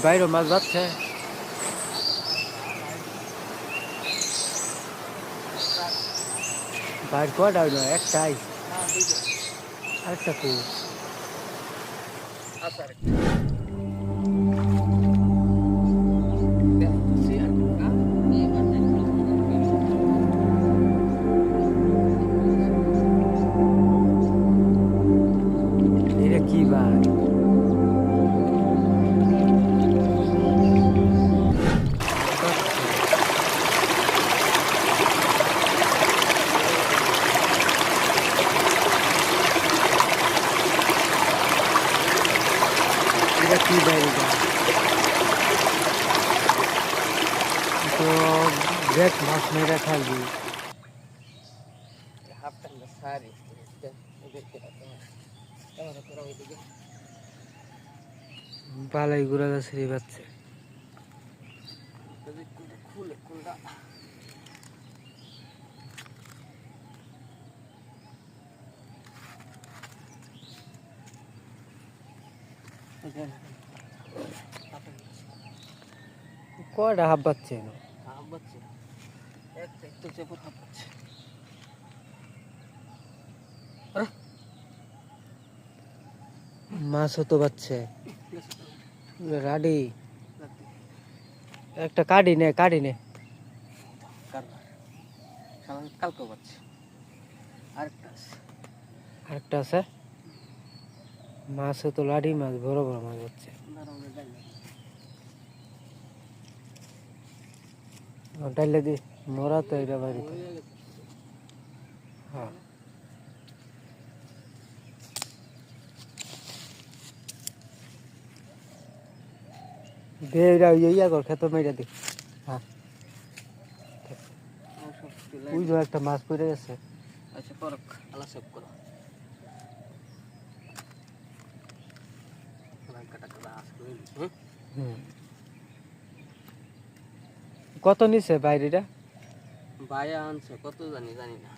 বাইরে মাছ যাচ্ছে। বাইরে কয়টা হইলো? একটাই। আরেকটা কো এটা কি ভাই? এটা কি ভাই? এটা তো দেখ মাছ মেরে খাবি। বালাই গুড়া গাছেরই বাচ্চা। কয়টা হাফ বাচ্চা এনো? মাছও তো বাচ্চা। রাডি একটা কাটি নে, কাটি নে। কালকে পাচ্ছি আরেকটা আরেকটা আছে। মাছও তো লাডি মাছ, বড় বড় মাছ হচ্ছে। ডাইলে দি মরা তো এটা বাড়িতে। হ্যাঁ দে এটা ইয়া কর, খেতে মেরে দি। হ্যাঁ ওই যে একটা মাছ পড়ে গেছে। আচ্ছা করক আলা সেভ করো কত নিছে বাইরেটা? ভাইয়া আনছে কত জানি না